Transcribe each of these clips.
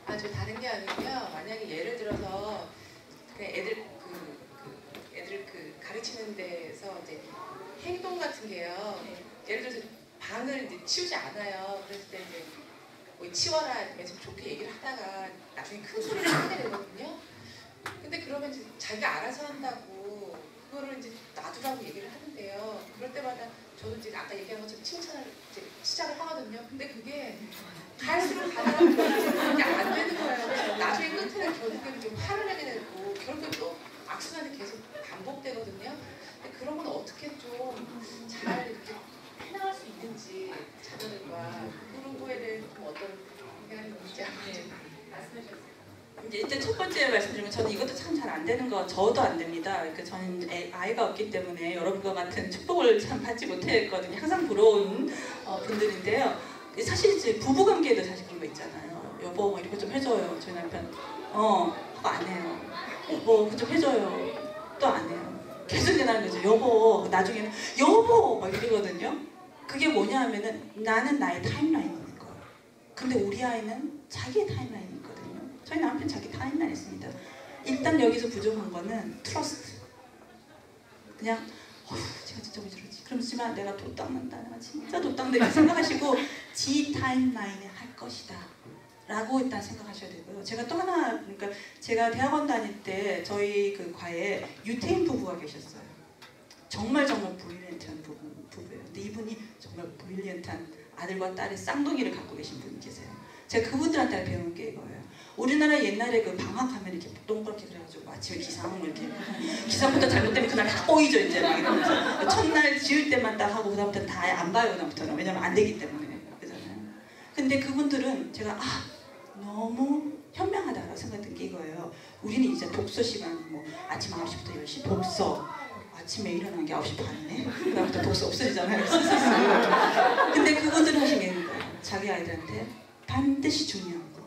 아, 저 다른 게 아니고요. 만약에 예를 들어서 그냥 애들 가르치는 데서 이제 행동 같은 게요. 예를 들어서 방을 이제 치우지 않아요. 그랬을 때 이제 뭐 치워라 아니면 좀 좋게 얘기를 하다가 나중에 큰 소리를 하게 되거든요. 근데 그러면 이제 자기가 알아서 한다고 그거를 이제 놔두라고 얘기를 하는데요. 그럴 때마다 저도 이제 아까 얘기한 것처럼 칭찬을 이제 시작을 하거든요. 근데 그게 갈수록 가다가 그게 안 되는 거예요. 그래서 나중에 끝에는 결국에는 좀 화를 내게 되고 결국에 또 악순환이 계속 반복되거든요. 근데 그런 건 어떻게 좀 잘 이렇게 해나갈 수 있는지 자녀들과 그런 거에 대해 좀 어떤 생각이 있는지 말씀해 주세요. 이제 일단 첫 번째 말씀드리면 저는 이것도 참 잘 안 되는 거 저도 안 됩니다. 그러니까 저는 아이가 없기 때문에 여러분과 같은 축복을 참 받지 못했거든요. 항상 부러운 분들인데요. 사실 이제 부부관계에도 사실 그런 거 있잖아요. 여보 뭐 이렇게 좀 해줘요. 저희 남편 하고 안 해요. 여보 그거 좀 해줘요. 또 안 해요. 계속 일어나는 거죠. 여보 나중에는 여보 막 이러거든요. 그게 뭐냐 하면은 나는 나의 타임라인이 있는 거예요. 근데 우리 아이는 자기의 타임라인이 있거든요. 저희 남편 자기 타임라인 있습니다. 일단 여기서 부족한 거는 트러스트. 그냥 제가 진짜 왜 저러지? 그렇지만 내가 도 닦는다. 내가 진짜 도 닦는다 생각하시고 지 타임라인에 할 것이다 라고 일단 생각하셔야 되고요. 제가 또 하나, 그러니까 제가 대학원 다닐 때 저희 그 과에 유태인 부부가 계셨어요. 정말 브릴리언트한 부부예요. 근데 이분이 정말 브릴리언트한 아들과 딸의 쌍둥이를 갖고 계신 분이 계세요. 제가 그분들한테 배운 게 이거예요. 우리나라 옛날에 그 방학하면 이렇게 동그랗게 그래가지고 아침에 기상 이렇게 기상부터 잘못되면 그날 다 꼬이죠 이제 막 이러면서 첫날 지을 때만 딱 하고 그다음부터는 다 안 봐요. 그다음부터는 왜냐면 안 되기 때문에 그잖아요. 근데 그분들은 제가 너무 현명하다라고 생각했던 게 이거예요. 우리는 이제 독서 시간 뭐 아침 9시부터 10시 독서 아침에 일어나는 게 9시 반이네. 그다음부터 독서 없어지잖아요. 근데 그분들은 하신 게 있는 거예요. 자기 아이들한테 반드시 중요한 거.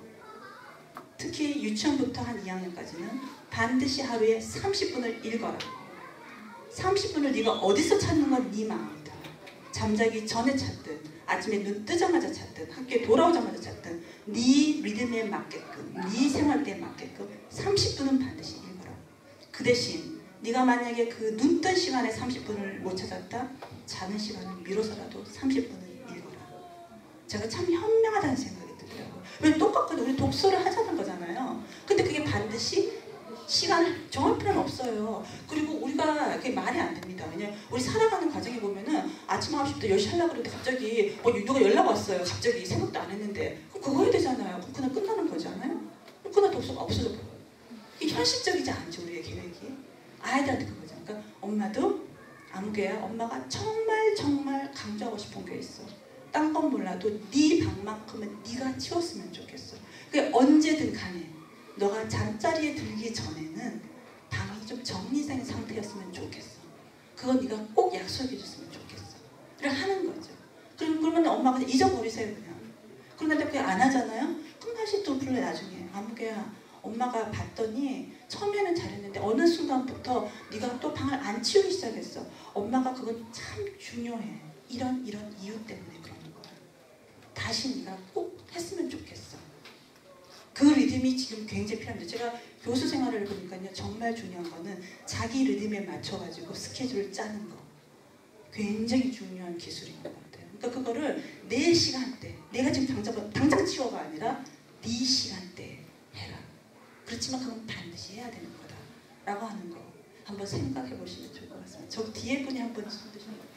특히 유치원부터 한 2학년까지는 반드시 하루에 30분을 읽어라. 30분을 네가 어디서 찾는 건 네 마음이다. 잠자기 전에 찾든 아침에 눈 뜨자마자 찾든 학교에 돌아오자마자 찾든 네 리듬에 맞게끔 네 생활대에 맞게끔 30분은 반드시 읽어라. 그 대신 네가 만약에 그 눈 뜬 시간에 30분을 못 찾았다? 자는 시간을 미뤄서라도 30분을 읽어라. 제가 참 현명하다는 생각이 들더라고요. 왜 똑같거든요. 우리 독서를 하자는 거잖아요. 근데 그게 반드시 시간을 정할 필요는 없어요. 그리고 우리가 그게 말이 안 됩니다. 왜냐면 우리 살아가는 과정에 보면은 아침 9시부터 10시 하려고 그러는데 갑자기 누가 연락 왔어요. 갑자기 생각도 안 했는데 그럼 그거 해야 되잖아요. 그럼 그날 끝나는 거잖아요. 그날 독서가 없어져 버려요. 이게 현실적이지 않죠. 우리의 계획이. 아이들한테 그거죠. 그러니까 엄마도 아무개야 엄마가 정말 강조하고 싶은 게 있어. 딴 건 몰라도 네 방만큼은 네가 치웠으면 좋겠어. 그게 언제든 간에 너가 잠자리에 들기 전에는 방이 좀 정리된 상태였으면 좋겠어. 그건 네가 꼭 약속해줬으면 좋겠어. 그래 하는 거죠. 그러면 엄마가 잊어버리세요 그냥. 그런데 그게 안 하잖아요. 그럼 다시 또 불러 나중에. 아무개야 엄마가 봤더니 처음에는 잘했는데 어느 순간부터 네가 또 방을 안 치우기 시작했어. 엄마가 그건 참 중요해. 이런 이유 때문에 그러는 거야. 다시 네가 꼭 했으면 좋겠어. 그 리듬이 지금 굉장히 필요합니다. 제가 교수 생활을 해보니까요. 정말 중요한 거는 자기 리듬에 맞춰가지고 스케줄을 짜는 거. 굉장히 중요한 기술인 것 같아요. 그러니까 그거를 내 시간대, 내가 지금 당장 치워가 아니라 네 시간대에 해라. 그렇지만 그건 반드시 해야 되는 거다. 라고 하는 거 한번 생각해 보시면 좋을 것 같습니다. 저 뒤에 분이 한 분 손 드시는 거예요.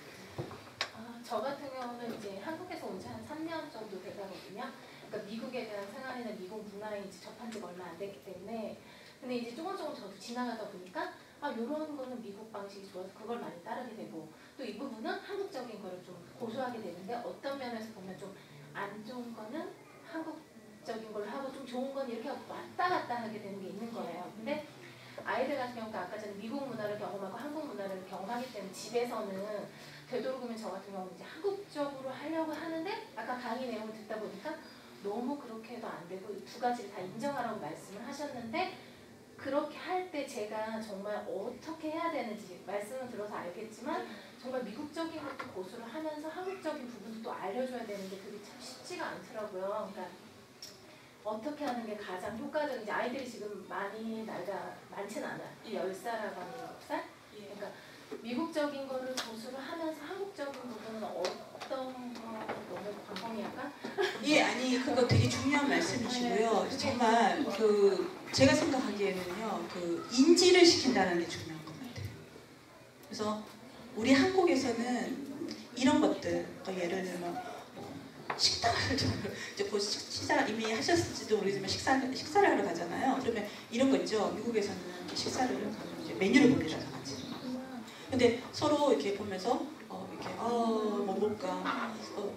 저 같은 경우는 이제 한국에서 온 지 한 3년 정도 되거든요. 그러니까 미국에 대한 생활이나 미국 문화에 접한 지가 얼마 안 됐기 때문에 근데 이제 조금조금 저도 지나가다 보니까 이런 거는 미국 방식이 좋아서 그걸 많이 따르게 되고 또 이 부분은 한국적인 거를 좀 고수하게 되는데 어떤 면에서 보면 좀 안 좋은 거는 한국적인 걸 하고 좀 좋은 건 이렇게 왔다 갔다 하게 되는 게 있는 거예요. 근데 아이들 같은 경우도 아까 전에 미국 문화를 경험하고 한국 문화를 경험하기 때문에 집에서는 되도록이면 저 같은 경우는 이제 한국적으로 하려고 하는데 아까 강의 내용을 듣다 보니까 너무 그렇게 해도 안 되고 이 두 가지를 다 인정하라고 말씀을 하셨는데 그렇게 할 때 제가 정말 어떻게 해야 되는지 말씀을 들어서 알겠지만 정말 미국적인 것도 고수를 하면서 한국적인 부분도 또 알려줘야 되는데 그게 참 쉽지가 않더라고요. 그러니까 어떻게 하는 게 가장 효과적인지 아이들이 지금 많이 나이가 많지는 않아요. 10살하고 7살? 그러니까 미국적인 거를 고수를 하면서 한국적인 부분은 어떤 거 너무 광범위할까? 예, 아니 그거 되게 중요한 말씀이시고요. 정말 그 제가 생각하기에는요, 그 인지를 시킨다는 게 중요한 것 같아요. 그래서 우리 한국에서는 이런 것들, 예를 들면 식당을 이제 곧 식사 이미 하셨을지도 모르지만 식사를 하러 가잖아요. 그러면 이런 거 있죠. 미국에서는 식사를 가면 이제 메뉴를 봅니다, 다 같이. 근데 서로 이렇게 보면서 이렇게 뭐 먹을까?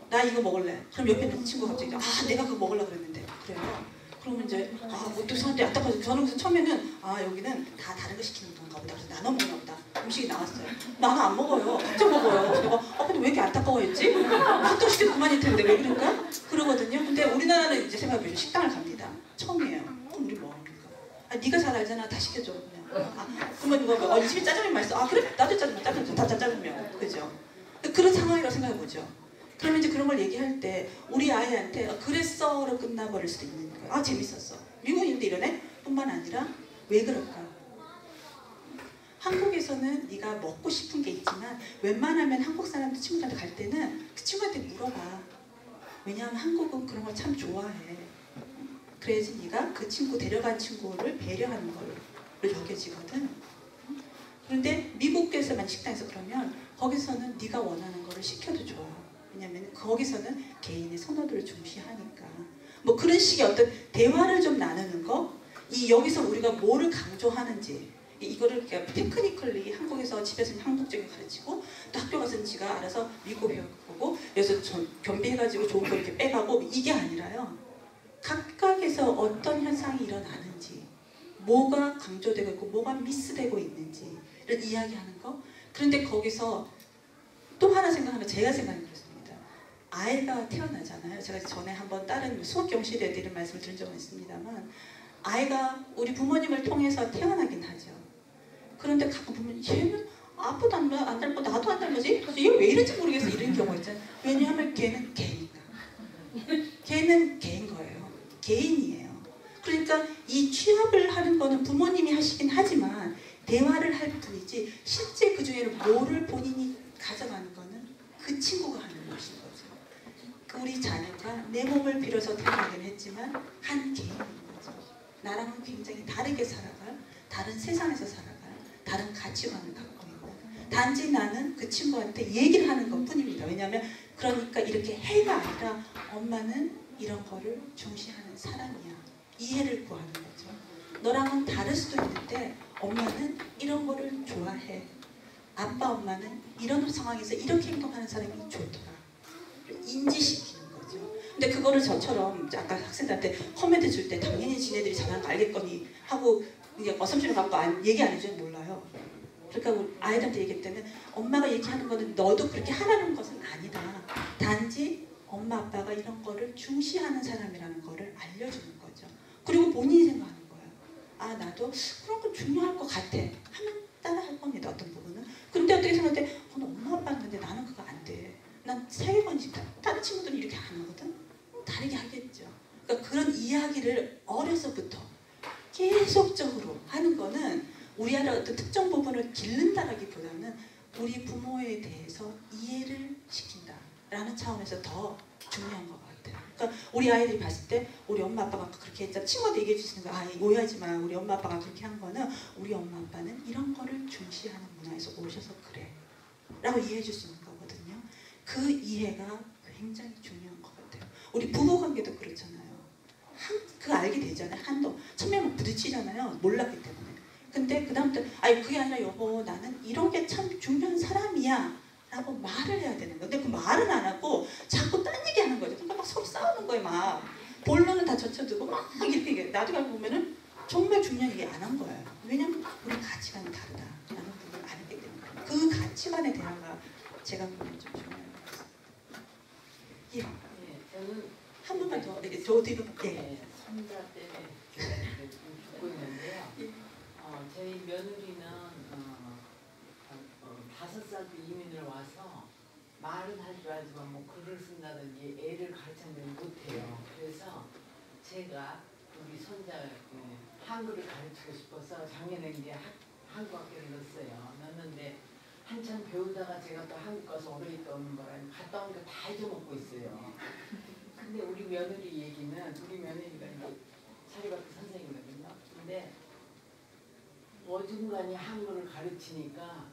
나 이거 먹을래. 그럼 옆에 있는 친구가 갑자기 내가 그거 먹으려고 그랬는데 그래요. 그러면 이제 어떻게 사람들이 안타까워서 저는 그래서 처음에는 여기는 다 다른 거 시키는 건가 보다. 그래서 나눠 먹나 보다. 음식이 나왔어요. 나는 안 먹어요. 각자 먹어요. 제가 근데 왜 이렇게 안타까워했지? 한통 시켜도 그만일 텐데 왜 그런가? 그러거든요. 근데 우리나라는 이제 생각해보면 식당을 갑니다. 처음이에요. 그럼 우리 뭐 합니까? 네가 잘 알잖아. 다 시켜줘. 그냥. 그러면 누가 이 집에 짜장면 맛있어. 그래? 나도 짜장면. 다 짜장면. 그죠? 그런 상황이라고 생각해보죠. 그러면 이제 그런 걸 얘기할 때 우리 아이한테 그랬어로 끝나버릴 수도 있는 거예요. 재밌었어. 미국인도 이러네? 뿐만 아니라 왜 그럴까? 한국에서는 네가 먹고 싶은 게 있지만 웬만하면 한국 사람들 친구들한테 갈 때는 그 친구한테 물어봐. 왜냐하면 한국은 그런 걸 참 좋아해. 그래야지 네가 그 친구 데려간 친구를 배려하는 걸로 여겨지거든. 그런데 미국에서만 식당에서 그러면 거기서는 네가 원하는 거를 시켜도 좋아. 왜냐하면 거기서는 개인의 선호도를 중시하니까. 뭐 그런 식의 어떤 대화를 좀 나누는 거. 여기서 우리가 뭐를 강조하는지 이거를 테크니컬리 한국에서 집에서는 한국적인 가르치고 또 학교 가서는 지가 알아서 미국 배우고 여기서 겸비해가지고 좋은 거 이렇게 빼가고 이게 아니라요. 각각에서 어떤 현상이 일어나는지 뭐가 강조되고 있고 뭐가 미스되고 있는지를 이야기하는 거. 그런데 거기서 또 하나 생각하면 제가 생각하는 그렇습니다. 아이가 태어나잖아요. 제가 전에 한번 다른 수업 경실에 이런 말씀을 드린 적은 있습니다만 아이가 우리 부모님을 통해서 태어나긴 하죠. 그런데 가끔 보면 얘는 아빠도 안 닮고 나도 안 닮았지? 그래서 얘 왜 이런지 모르겠어. 이런 경우가 있잖아요. 왜냐하면 걔는 개니까. 걔는 개인 거예요. 개인이에요. 그러니까 이 취합을 하는 거는 부모님이 하시긴 하지만 대화를 할 뿐이지 실제 그 중에는 뭐를 본인이 가져가는 거는 그 친구가 하는 것인 거죠. 우리 자녀가 내 몸을 빌어서 태어나긴 했지만 한 개인인 거죠. 나랑은 굉장히 다르게 살아갈, 다른 세상에서 살아갈, 다른 가치관을 갖고 있고 단지 나는 그 친구한테 얘기를 하는 것 뿐입니다. 왜냐하면 그러니까 이렇게 해가 아니라 엄마는 이런 거를 중시하는 사람이야. 이해를 구하는 거죠. 너랑은 다를 수도 있는데 엄마는 이런 거를 좋아해. 아빠 엄마는 이런 상황에서 이렇게 행동하는 사람이 좋더라. 인지시키는 거죠. 근데 그거를 저처럼 아까 학생들한테 커멘트 줄 때 당연히 지네들이 잘하는 거 알겠거니 하고 그냥 어썸션을 갖고 얘기 안 해주면 몰라요. 그러니까 아이들한테 얘기할 때는 엄마가 얘기하는 거는 너도 그렇게 하라는 것은 아니다. 단지 엄마 아빠가 이런 거를 중시하는 사람이라는 거를 알려주는 거죠. 그리고 본인이 생각하는 거예요. 나도 그런 건 중요할 것 같아 하면 따라 할 겁니다. 어떤 부분은. 그런데 어떻게 생각할 때 엄마 아빠는 근데 나는 그거 안 돼. 난 세계관이 다른 친구들은 이렇게 안 하거든. 다르게 하겠죠. 그러니까 그런 이야기를 어려서부터 계속적으로 하는 거는 우리 아이의 어떤 특정 부분을 기른다라기보다는 우리 부모에 대해서 이해를 시킨다라는 차원에서 더 중요한 것 같아요. 그러니까 우리 아이들이 봤을 때 우리 엄마 아빠가 그렇게 했잖아. 친구한테 얘기해 주시는 거 오해하지 마. 우리 엄마 아빠가 그렇게 한 거는 우리 엄마 아빠는 이런 거를 중시하는 문화에서 오셔서 그래 라고 이해해 줄 수 있는 거거든요. 그 이해가 굉장히 중요한 것 같아요. 우리 부부관계도 그렇잖아요. 그거 알게 되잖아요. 한도 처음에 막 부딪히잖아요. 몰랐기 때문에. 근데 그 다음부터 그게 아니라 여보 나는 이런 게 참 중요한 사람이야 라고 말을 해야 되는 거예요. 근데 그 말은 안 하고 자꾸 딴 얘기 하는 거죠. 그러니까 막 서로 싸우는 거예요. 막 본론은 다 젖혀두고 막 이렇게 나중에 알고 보면은 정말 중요한 얘기 안 한 거예요. 왜냐면 우리 가치관이 다르다라는 부분을 알기 때문에 그 가치관의 대화가 제가 보기에는 좀 중요한 것 같습니다. 예. 저는 한 번만 더 저 뒤로 손자 때문에 듣고 있는데요. 저희 며느리는 5살때 이민을 와서 말은 할 줄 알지만 뭐 글을 쓴다든지 애를 가르치는 못해요. 그래서 제가 우리 손자 한글을 가르치고 싶어서 작년에 이제 한국 학교를 넣었는데 한참 배우다가 제가 또 한국 가서 오래 있다 오는 거라 갔다 오니까 다 잊어먹고 있어요. 근데 우리 며느리 얘기는 우리 며느리가 이제 사립학교 선생님이거든요. 근데 어중간히 한글을 가르치니까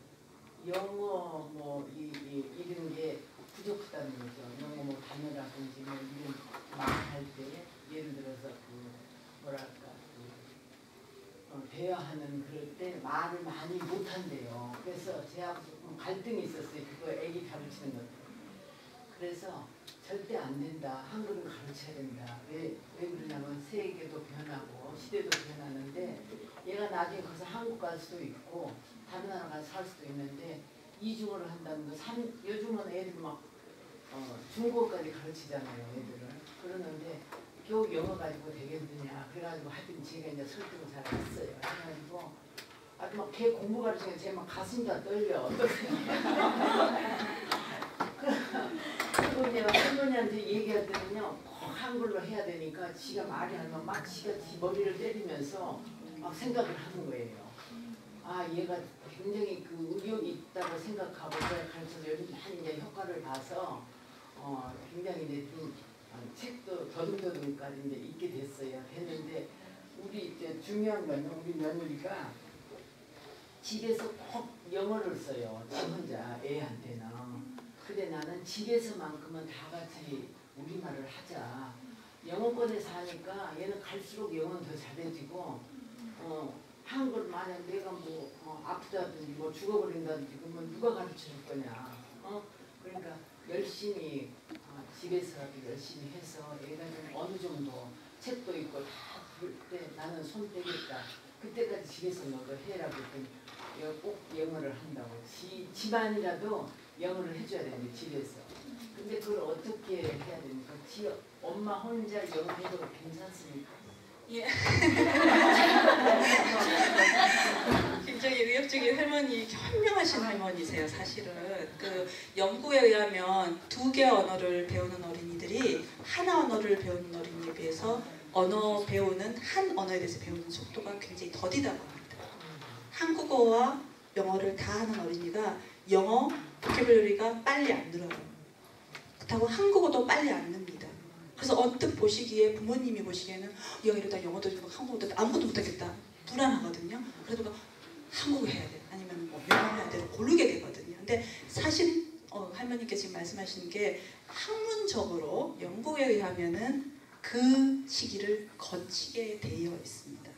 영어 뭐 이런 게 부족하다는 거죠. 영어 뭐 단어라든지 뭐 이런 말할 때 예를 들어서 뭐랄까 대화하는 그럴 때 말을 많이 못한대요. 그래서 제하고 조금 갈등이 있었어요. 그거 애기 가르치는 것도. 그래서 절대 안 된다. 한글을 가르쳐야 된다. 왜 그러냐면 세계도 변하고 시대도 변하는데 얘가 나중에 거기서 한국 갈 수도 있고 다른 나라 가서 살 수도 있는데 이중어를 한다는 거 요즘은 애들 막 중국어까지 가르치잖아요. 애들을. 그러는데 겨우 영어 가지고 되겠느냐. 그래가지고 하여튼 제가 이제 설득을 잘 했어요. 그래가지고 아주 막 걔 공부 가르치니까 제 막 가슴이 다 떨려. 그리고 이제 할머니한테 얘기할 때는요, 꼭 한글로 해야 되니까 지가 말이 안 나면 막 지가 지 머리를 때리면서 막 생각을 하는 거예요. 아, 얘가 굉장히 그 의욕이 있다고 생각하고 제가 가르쳐서 요즘 많이 이제 효과를 봐서 굉장히 이제 좀 책도 더듬더듬까지 이제 읽게 됐는데 우리 이제 중요한 건 우리 며느리가 집에서 꼭 영어를 써요. 지 혼자 애한테는. 근데 나는 집에서만큼은 다 같이 우리말을 하자. 영어권에서 하니까 얘는 갈수록 영어는 더 잘해지고 한글 만약 내가 뭐 아프다든지 뭐 죽어버린다든지 그러면 누가 가르쳐줄 거냐. 그러니까 열심히 집에서라도 열심히 해서 얘가 좀 어느 정도 책도 있고 다 그럴 때 나는 손 떼겠다. 그때까지 집에서 너도 해라고 했더니 얘가 꼭 영어를 한다고. 집안이라도 영어를 해줘야 되는데 집에서. 근데 그걸 어떻게 해야 됩니까? 엄마 혼자 영어 해도 괜찮습니까? 예. 굉장히 의욕적인 할머니, 현명하신 할머니세요. 사실은 그 연구에 의하면 2개 언어를 배우는 어린이들이 하나 언어를 배우는 어린이에 비해서 언어 배우는 한 언어에 대해서 배우는 속도가 굉장히 더디다고 합니다. 한국어와 영어를 다 하는 어린이가 영어 보캐블러리가 빨리 안 늘어요. 그렇다고 한국어도 빨리 안 늡니다. 그래서 언뜻 보시기에 부모님이 보시기에는 얘가 이러다 영어도 한국어도 아무것도 못하겠다 불안하거든요. 그래도 막 한국어 해야 돼 아니면 뭐 영어 해야 돼 고르게 되거든요. 근데 사실 할머니께서 지금 말씀하시는 게 학문적으로 연구에 의하면은 그 시기를 거치게 되어 있습니다.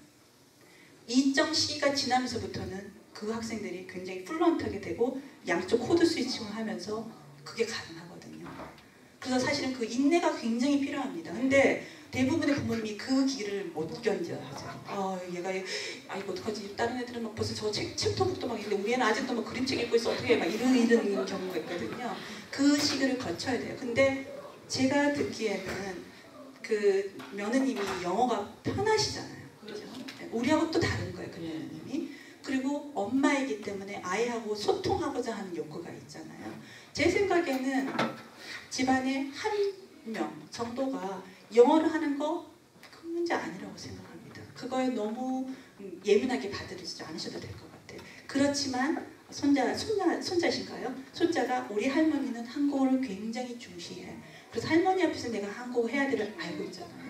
일정 시기가 지나면서부터는 그 학생들이 굉장히 플루언트하게 되고 양쪽 코드 스위칭을 하면서 그게 가능하거든요. 그래서 사실은 그 인내가 굉장히 필요합니다. 근데 대부분의 부모님이 그 길을 못 견뎌하죠. 얘가 이거 어떡하지? 다른 애들은 막 벌써 저 챕터북도 막 있는데 우리 애는 아직도 막 그림책 읽고 있어. 어떻게 해? 막 이런 경우가 있거든요. 그 시기를 거쳐야 돼요. 근데 제가 듣기에는 그 며느님이 영어가 편하시잖아요. 그렇죠? 우리하고 또 다른 거예요. 그 며느님이. 그리고 엄마이기 때문에 아이하고 소통하고자 하는 욕구가 있잖아요. 제 생각에는 집안에 한 명 정도가 영어를 하는 거 큰 문제 아니라고 생각합니다. 그거에 너무 예민하게 받아들이지 않으셔도 될 것 같아요. 그렇지만 손자신가요? 손자가 우리 할머니는 한국어를 굉장히 중시해. 그래서 할머니 앞에서 내가 한국어 해야 될을 알고 있잖아요.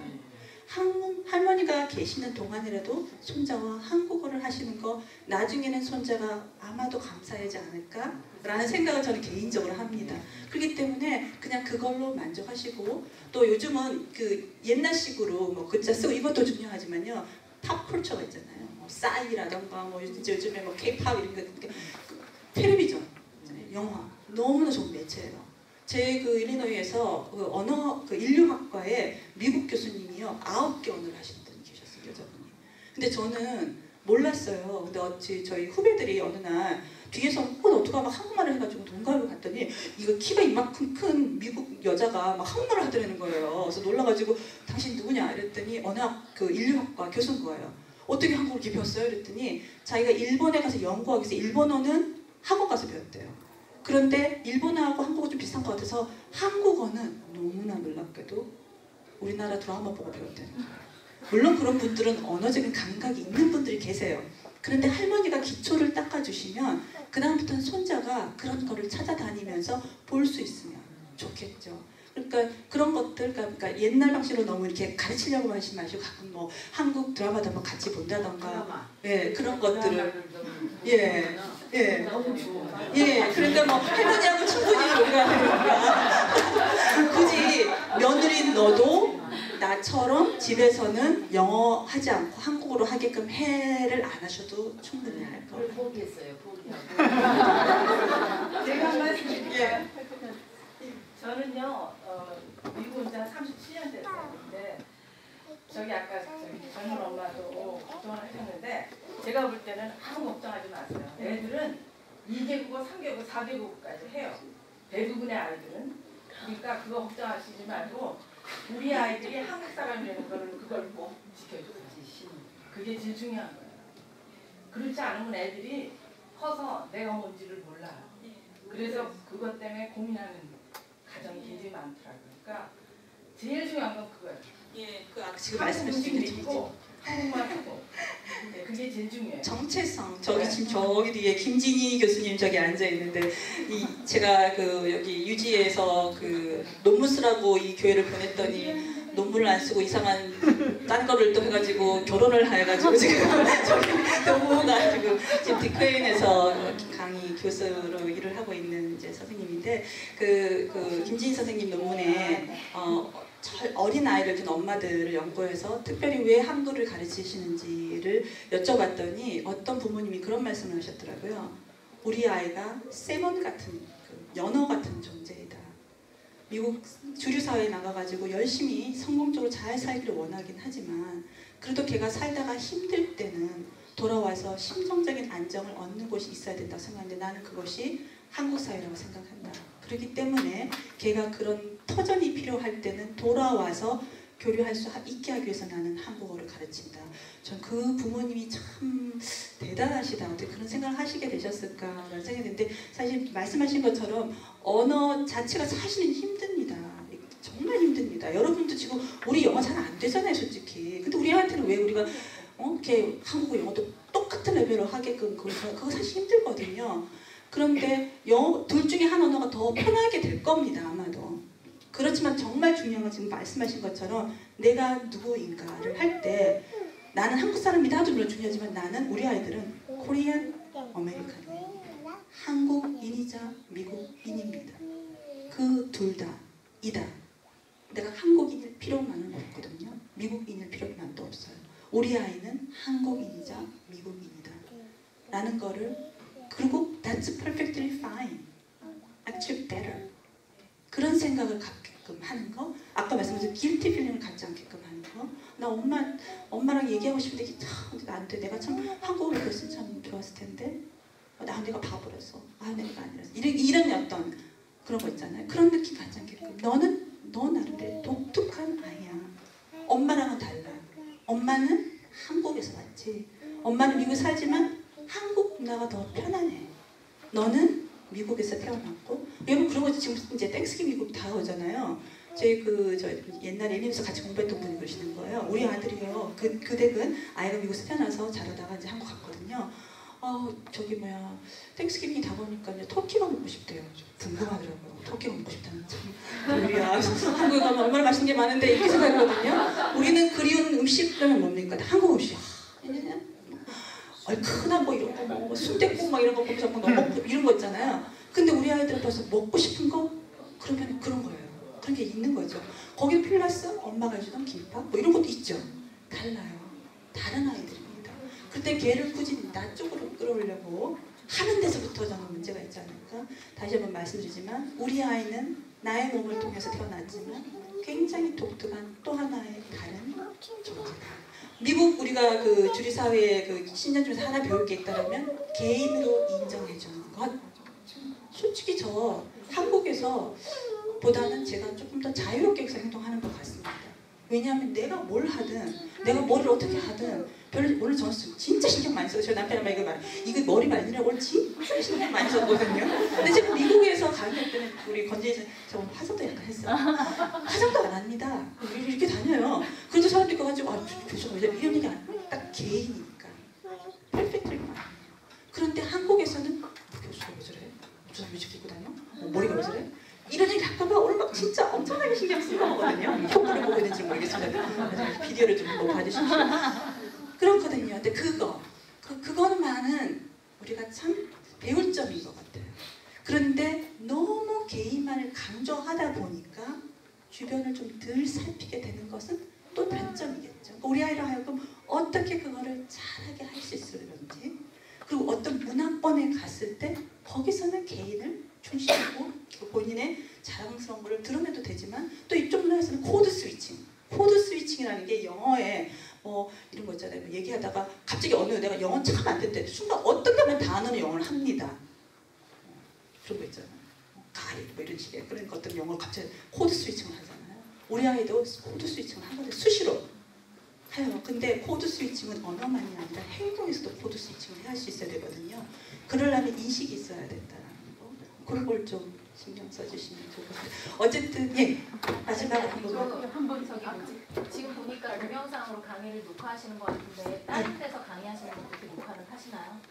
할머니가 계시는 동안이라도 손자와 한국어를 하시는 거 나중에는 손자가 아마도 감사하지 않을까? 라는 생각을 저는 개인적으로 합니다. 그렇기 때문에 그냥 그걸로 만족하시고 또 요즘은 그 옛날식으로 뭐 글자 쓰고 이것도 중요하지만요. 팝컬처가 있잖아요. 뭐 싸이라던가 뭐 요즘에 뭐 케이팝 이런 거 텔레비전, 영화 너무나 좋은 매체예요. 제 그 일리노이에서 그 언어 그 인류학과에 미국 교수님이요 9개 언어를 하시는 분이 계셨어요. 여자분이. 근데 저는 몰랐어요. 근데 저희 후배들이 어느 날 뒤에서 어떡하 막 한국말을 해가지고 농가를 갔더니 이거 키가 이만큼 큰 미국 여자가 막 한국말을 하더라는 거예요. 그래서 놀라가지고 당신 누구냐 이랬더니 언어학 그 인류학과 교수인 거예요. 어떻게 한국어를 이렇게 배웠어요? 이랬더니 자기가 일본에 가서 연구하기 위해서 일본어는 학원 가서 배웠대요. 그런데 일본어하고 한국어 좀 비슷한 것 같아서 한국어는 너무나 놀랍게도 우리나라 드라마 보고 배웠다는 거예요. 물론 그런 분들은 언어적인 감각이 있는 분들이 계세요. 그런데 할머니가 기초를 닦아주시면 그 다음부터는 손자가 그런 거를 찾아다니면서 볼 수 있으면 좋겠죠. 그러니까 그런 것들, 그러니까 옛날 방식으로 너무 이렇게 가르치려고 하지 마시고 가끔 뭐 한국 드라마도 한번 같이 본다던가, 예, 그런 것들을, 예, 예, 너무 좋아. 예, 그러니까 뭐 할머니하고 충분히 공감하니까 굳이 며느리 너도 나처럼 집에서는 영어 하지 않고 한국어로 하게끔 해를 안 하셔도 충분히 할 그걸 거예요. 포기했어요. 포기하고. 제가 한 말씀 드릴게요. 예. 저는요, 미국 온 지 한 37년 됐었는데, 저기 아까 젊은 엄마도 걱정을 하셨는데, 제가 볼 때는 아무 걱정하지 마세요. 애들은 2개국어, 3개국어, 4개국어까지 해요. 대부분의 아이들은. 그러니까 그거 걱정하시지 말고, 우리 아이들이 한국 사람이라는 그걸 꼭 지켜줘요. 그게 제일 중요한 거예요. 그렇지 않으면 애들이 커서 내가 뭔지를 몰라요. 그래서 그것 때문에 고민하는 가정이 굉장히 많더라고요. 그러니까 제일 중요한 건 그거예요. 예, 그 아까 지금 말씀하신 게 있고 한국말 하고 네, 그게 제일 중요해요. 정체성. 저기 지금 저기 뒤에 김진희 교수님 저기 앉아 있는데 제가 그 여기 유지에서 그 논문 쓰라고 이 교회를 보냈더니 논문을 안 쓰고 이상한 딴 거를 또 해가지고 결혼을 해가지고 지금 저기 너무 가지고 지금 디크웨인에서 강의 교수로 일을 하고 있는 이제 선생님인데 그 김진희 선생님 논문에 어린 아이를 둔 엄마들을 연구해서 특별히 왜 한글을 가르치시는지를 여쭤봤더니 어떤 부모님이 그런 말씀을 하셨더라고요. 우리 아이가 세몬 같은 연어 같은 존재이다. 미국 주류 사회에 나가가지고 열심히 성공적으로 잘 살기를 원하긴 하지만 그래도 걔가 살다가 힘들 때는 돌아와서 심정적인 안정을 얻는 곳이 있어야 된다고 생각하는데 나는 그것이 한국 사회라고 생각한다. 그렇기 때문에 걔가 그런 터전이 필요할 때는 돌아와서 교류할 수 있게 하기 위해서 나는 한국어를 가르친다. 전 그 부모님이 참 대단하시다. 어떻게 그런 생각을 하시게 되셨을까라는 생각이 드는데 사실 말씀하신 것처럼 언어 자체가 사실은 힘듭니다. 정말 힘듭니다. 여러분도 지금 우리 영어 잘 안 되잖아요, 솔직히. 근데 우리 아이한테는 왜 우리가 이렇게 한국어 영어도 똑같은 레벨로 하게끔 그거 사실 힘들거든요. 그런데 영어 둘 중에 한 언어가 더 편하게 될 겁니다, 아마도. 그렇지만 정말 중요한 건 지금 말씀하신 것처럼 내가 누구인가를 할 때 나는 한국 사람이다 하도 물론 중요하지만 나는 우리 아이들은 코리안 아메리칸이에요. 한국인이자 미국인입니다. 그 둘 다 이다. 내가 한국인일 필요만은 없거든요. 미국인일 필요만도 없어요. 우리 아이는 한국인이자 미국인이다. 라는 거를 그리고 that's perfectly fine. actually better. 그런 생각을 갖게끔 하는 거. 아까 말씀드린 guilty feeling을 갖지 않게끔 하는 거. 나 엄마랑 얘기하고 싶은데 참 나한테 내가 참 한국어를 배웠으면 참 좋았을 텐데 내가 바보라서 내가 아니라서 이런 어떤 그런 거 있잖아요. 그런 느낌 갖지 않게끔 너 나름대로 독특한 아이야. 엄마랑은 달라. 엄마는 한국에서 왔지. 엄마는 미국에 살지만 한국 문화가 더 편안해. 너는 미국에서 태어났고, 여러분 그런 거 지금 이제 땡스기 미국 다 오잖아요. 저 옛날에 일리에서 같이 공부했던 분이 그러시는 거예요. 우리 아들이요. 그 댁은 아이가 미국에서 태어나서 자라다가 이제 한국 갔거든요. 땡스기빙이 다가오니까요. 터키가 먹고 싶대요. 궁금하더라고요. 터키가 먹고 싶다는 참. 우리야 한국에 가면 얼마나 맛있는 게 많은데 이렇게 생각했거든요. 우리는 그리운 음식은 뭡니까? 한국 음식. 얼큰한 뭐 이런 거 뭐 순댓국 막 이런 거 보면서 뭐 너무 이런 거 있잖아요. 근데 우리 아이들은 벌써 먹고 싶은 거 그러면 그런 거예요. 그런 게 있는 거죠. 거기 플러스 엄마가 해주던 김밥 뭐 이런 것도 있죠. 달라요. 다른 아이들입니다. 그때 걔를 굳이 나 쪽으로 끌어오려고 하는 데서부터 저는 문제가 있지 않을까. 다시 한번 말씀드리지만 우리 아이는 나의 몸을 통해서 태어났지만 굉장히 독특한 또 하나의 다른 존재다. 미국 우리가 그 주류 사회의 그 신념 중에서 하나 배울 게 있다면 개인으로 인정해주는 것. 솔직히 저 한국에서 보다는 제가 조금 더 자유롭게 행동하는 것 같습니다. 왜냐하면 내가 뭘 하든 내가 머리를 어떻게 하든 오늘 저는 진짜 신경 많이 써요. 저 남편이랑 이거 머리 말리느라고 오늘 진짜 신경 많이 썼거든요. 근데 지금 미국에서 강의할 때는 우리 건재에서 저 화장도 약간 했어요. 화장도 안 합니다. 이렇게 다녀요. 옷을 입고 다녀? 머리가 왜 저래? 이런 얘기 할까봐 오늘 막 진짜 엄청나게 신경 쓴 거거든요. 효과를 보고 있는지 모르겠습니다. 비디오를 좀 한번 봐주십시오. 그렇거든요. 근데 그것만은 우리가 참 배울 점인 것 같아요. 그런데 너무 개인만을 강조하다 보니까 주변을 좀 덜 살피게 되는 것은 또 단점이겠죠. 우리 아이를 하여금 어떻게 그거를 잘하게 할 수 있을런지, 그리고 어떤 문화권에 갔을 때 거기서는 개인을 중심으로 본인의 자랑스러운 걸 드러내도 되지만, 또 이쪽 문화에서는 코드 스위칭이라는 게 영어에 이런 거 있잖아요. 얘기하다가 갑자기 내가 영어 참 안 된대. 순간 어떤 때면 단어는 영어를 합니다. 그런 거 있잖아요. 가리 뭐 이런 식의 그런 것들 영어를 갑자기 코드 스위칭을 하잖아요. 우리 아이도 코드 스위칭을 하거든요. 수시로 해요. 근데 코드 스위칭은 언어만이 아니라 행동에서도 코드 스위칭을 할 수 있어야 되거든요. 그러려면 인식이 있어야 된다는 거. 그런 걸 좀 신경 써주시면 좋을 것 같아요. 어쨌든 예, 마지막으로 한번 저기 지금 보니까 동영상으로 강의를 녹화하시는 것 같은데 다른 데서 강의하시는 것도 이렇게 녹화를 하시나요?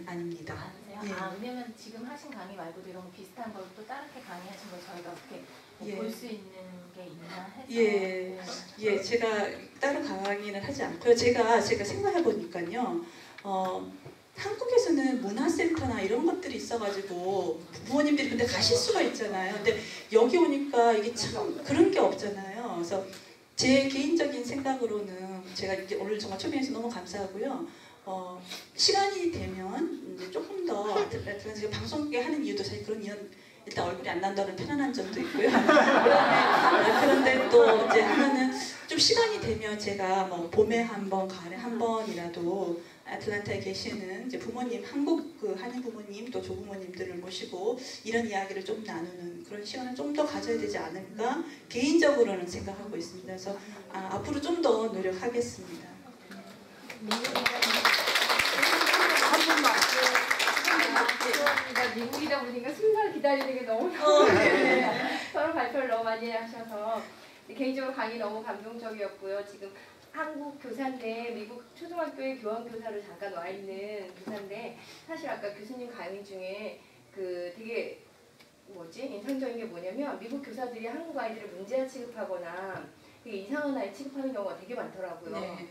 아닙니다. 아니세요? 예. 왜냐면 지금 하신 강의 말고도 이런 비슷한 걸 또 다르게 강의하신 걸 저희가 어떻게 예. 볼 수 있는 게 있나 해서. 예, 예, 제가 따로 강의는 하지 않고요. 제가 생각해 보니까요. 한국에서는 문화센터나 이런 것들이 있어가지고 부모님들이 근데 가실 수가 있잖아요. 근데 여기 오니까 이게 참 그런 게 없잖아요. 그래서 제 개인적인 생각으로는 제가 이게 오늘 정말 초빙해서 너무 감사하고요. 시간이 되면 이제 조금 더 제가 방송국에 하는 이유도 사실 그런 이유는 일단 얼굴이 안 난다는 편안한 점도 있고요. 그런데 또 이제 하면은 좀 시간이 되면 제가 뭐 봄에 한 번, 가을에 한 번이라도 애틀랜타에 계시는 이제 부모님, 한국 한인 부모님 또 조부모님들을 모시고 이런 이야기를 좀 나누는 그런 시간을 좀 더 가져야 되지 않을까 개인적으로는 생각하고 있습니다. 그래서 앞으로 좀 더 노력하겠습니다. 미국이다 보니까 순간 기다리는 게 너무 서로 발표를 너무 많이 하셔서 개인적으로 강의 너무 감동적이었고요. 지금 한국 교사인데 미국 초등학교의 교원교사로 잠깐 와 있는 교사인데 사실 아까 교수님 강의 중에 되게 인상적인 게 뭐냐면 미국 교사들이 한국 아이들을 문제아 취급하거나 되게 이상한 아이 취급하는 경우가 되게 많더라고요. 네.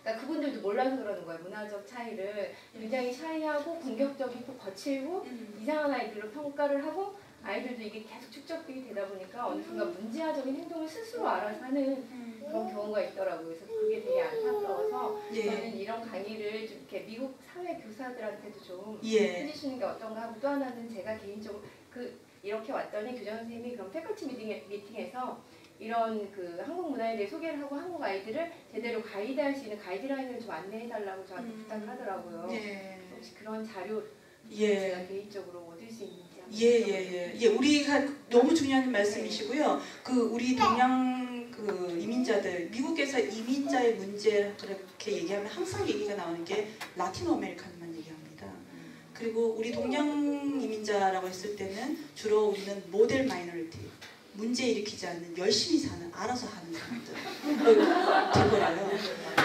그러니까 그분들도 몰라서 그러는 거예요. 문화적 차이를 굉장히 샤이하고 공격적이고 거칠고 이상한 아이들로 평가를 하고 아이들도 이게 계속 축적이 되다 보니까 어느 순간 문제아적인 행동을 스스로 알아서 하는 그런 경우가 있더라고요. 그래서 그게 되게 안타까워서 저는 이런 강의를 좀 이렇게 미국 사회 교사들한테도 좀 해주시는 게 어떤가 하고, 또 하나는 제가 개인적으로 이렇게 왔더니 교장 선생님이 그런 패컬티 미팅에서 이런 한국 문화에 대해 소개를 하고 한국 아이들을 제대로 가이드할 수 있는 가이드라인을 좀 안내해달라고 저한테 부탁을 하더라고요. 혹시 그런 자료 제가 개인적으로 얻을 수 있는지. 예. 우리가 너무 중요한 말씀이시고요. 우리 동양 이민자들, 미국에서 이민자의 문제 그렇게 얘기하면 항상 얘기가 나오는 게 라티노 아메리칸만 얘기합니다. 그리고 우리 동양 이민자라고 했을 때는 주로 우리는 모델 마이너리티, 문제 일으키지 않는 열심히 사는 알아서 하는 사람들 되더라고요.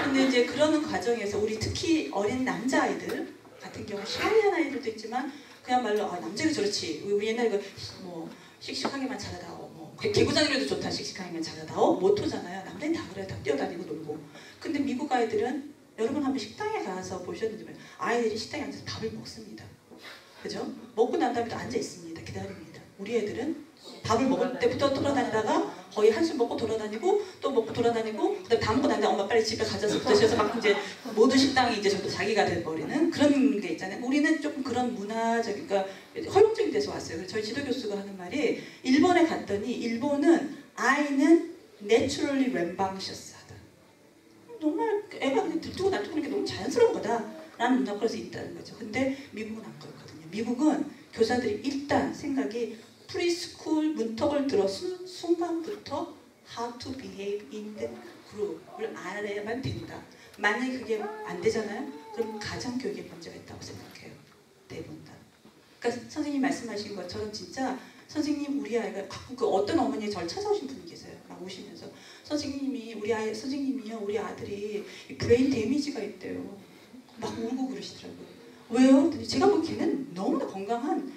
근데 이제 그러는 과정에서 우리 특히 어린 남자아이들 같은 경우 샤이한 아이들도 있지만 그야말로 남자가 저렇지, 우리 옛날에 씩씩하게만 자라다오, 개구장이라도 좋다, 씩씩하게만 자라다오 모토잖아요. 남자는 다 그래요. 다 뛰어다니고 놀고. 근데 미국 아이들은 여러분 한번 식당에 가서 보셨는지 모르겠어요. 아이들이 식당에 앉아서 밥을 먹습니다. 그죠? 먹고 난 다음에 또 앉아 있습니다. 기다립니다. 우리 애들은 밥을 먹을 때부터 돌아다니다가 거의 한숨 먹고 돌아다니고 또 먹고 돌아다니고 그다음 다 먹고 난 다음에 엄마 빨리 집에 가져서 드셔서 막 이제 모든 식당이 이제 전부 자기가 돼버리는 그런 게 있잖아요. 우리는 조금 그런 문화적인, 그러니까 허용적인 데서 왔어요. 그래서 저희 지도교수가 하는 말이 일본에 갔더니 일본은 아이는 내추럴리 램방셔스하다. 정말 애가 그냥 들뜨고 날뜨고 게 너무 자연스러운 거다라는 문화권에서 있다는 거죠. 근데 미국은 안 그렇거든요. 미국은 교사들이 일단 생각이 프리스쿨 문턱을 들었은 순간부터 how to behave in the group을 알아야만 된다. 만약에 그게 안 되잖아요? 그럼 가정교육에 문제가 있다고 생각해요. 대부분 다. 그러니까 선생님이 말씀하신 것처럼 진짜 선생님 우리 아이가 어떤 어머니 저를 찾아오신 분이 계세요. 막 오시면서 선생님이요 우리 아들이 브레인 데미지가 있대요. 막 울고 그러시더라고요. 왜요? 제가 보기에는 너무나 건강한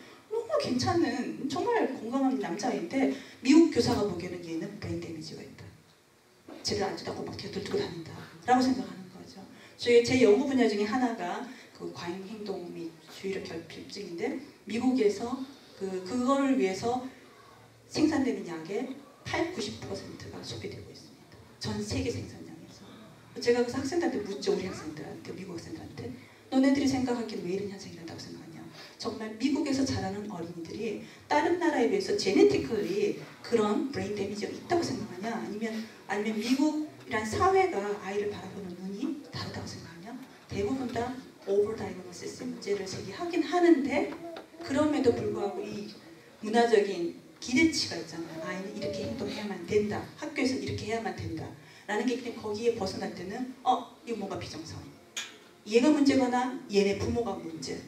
괜찮은 정말 건강한 남자인데 미국 교사가 보기에는 얘는 브레인 데미지가 있다. 쟤를 안 주다고 막 뒤들고 다닌다. 라고 생각하는 거죠. 제 연구 분야 중에 하나가 그 과잉 행동 및 주의력 결핍증인데 미국에서 그거를 위해서 생산되는 약의 80~90%가 소비되고 있습니다. 전 세계 생산량에서. 제가 그래서 학생들한테 묻죠. 우리 학생들한테, 미국 학생들한테. 너네들이 생각하기엔 왜 이런 현상이 일어난다고 생각하냐. 정말 미국에서 자라는 어린이들이 다른 나라에 비해서 제네티컬리 그런 브레인 데미지가 있다고 생각하냐. 아니면 미국이란 사회가 아이를 바라보는 눈이 다르다고 생각하냐. 대부분 다 오버 다이그노시스 문제를 제기하긴 하는데 그럼에도 불구하고 이 문화적인 기대치가 있잖아요. 아이는 이렇게 행동해야만 된다. 학교에서 이렇게 해야만 된다. 라는 게 그냥 거기에 벗어날 때는 이거 뭔가 비정상. 얘가 문제거나 얘네 부모가 문제로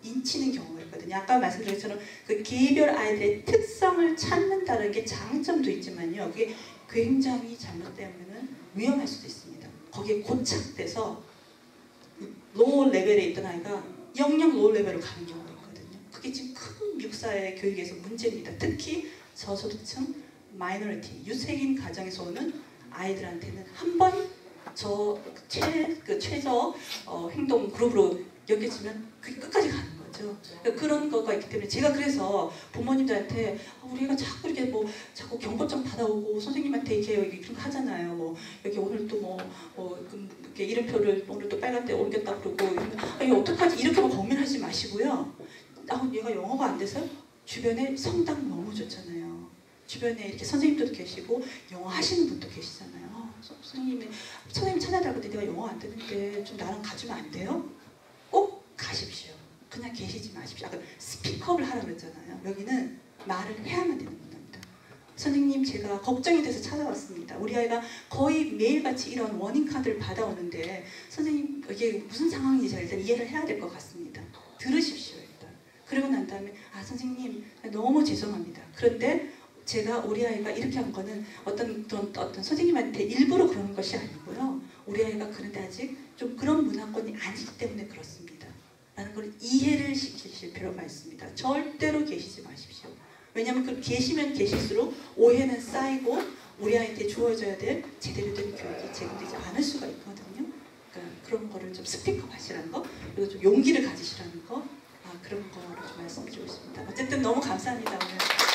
인치는 경우가 있거든요. 아까 말씀드린 것처럼 그 개별 아이들의 특성을 찾는다는 게 장점도 있지만요. 그게 굉장히 잘못되면 위험할 수도 있습니다. 거기에 고착돼서 로우 레벨에 있던 아이가 영영 로우 레벨로 가는 경우가 있거든요. 그게 지금 큰 미국 사회 교육에서 문제입니다. 특히 저소득층, 마이너리티, 유색인 가정에서 오는 아이들한테는 한 번 최저 행동 그룹으로 여겨지면 그게 끝까지 가는 거죠. 그러니까 그런 거가 있기 때문에 제가 그래서 부모님들한테 우리 애가 자꾸 이렇게 자꾸 경고장 받아오고 선생님한테 이렇게 그런 거 하잖아요. 뭐 여기 오늘 또 이렇게 이름표를 오늘 또 빨간 데 옮겼다 그러고 이거 어떡하지 이렇게 고민하지 마시고요. 얘가 영어가 안 돼서 주변에 성당 너무 좋잖아요. 주변에 이렇게 선생님들도 계시고 영어 하시는 분도 계시잖아요. 선생님 찾아달라고 했는데 내가 영어 안 되는데 좀 나랑 가주면 안 돼요? 꼭 가십시오. 그냥 계시지 마십시오. 아까 스피크업을 하라고 그랬잖아요. 여기는 말을 해야만 되는 겁니다. 선생님 제가 걱정이 돼서 찾아왔습니다. 우리 아이가 거의 매일같이 이런 워닝카드를 받아오는데 선생님 이게 무슨 상황인지 제가 일단 이해를 해야 될 것 같습니다. 들으십시오 일단. 그리고 난 다음에 선생님 너무 죄송합니다. 그런데 제가 우리 아이가 이렇게 한 거는 어떤 선생님한테 일부러 그러는 것이 아니고요. 우리 아이가 그런데 아직 좀 그런 문화권이 아니기 때문에 그렇습니다. 라는 걸 이해를 시키실 필요가 있습니다. 절대로 계시지 마십시오. 왜냐하면 계시면 계실수록 오해는 쌓이고 우리 아이한테 주어져야 될 제대로 된 교육이 제공되지 않을 수가 있거든요. 그러니까 그런 거를 좀 스피크업 하시라는 거, 그리고 좀 용기를 가지시라는 거, 그런 거를 좀 말씀드리고 있습니다. 어쨌든 너무 감사합니다. 오늘.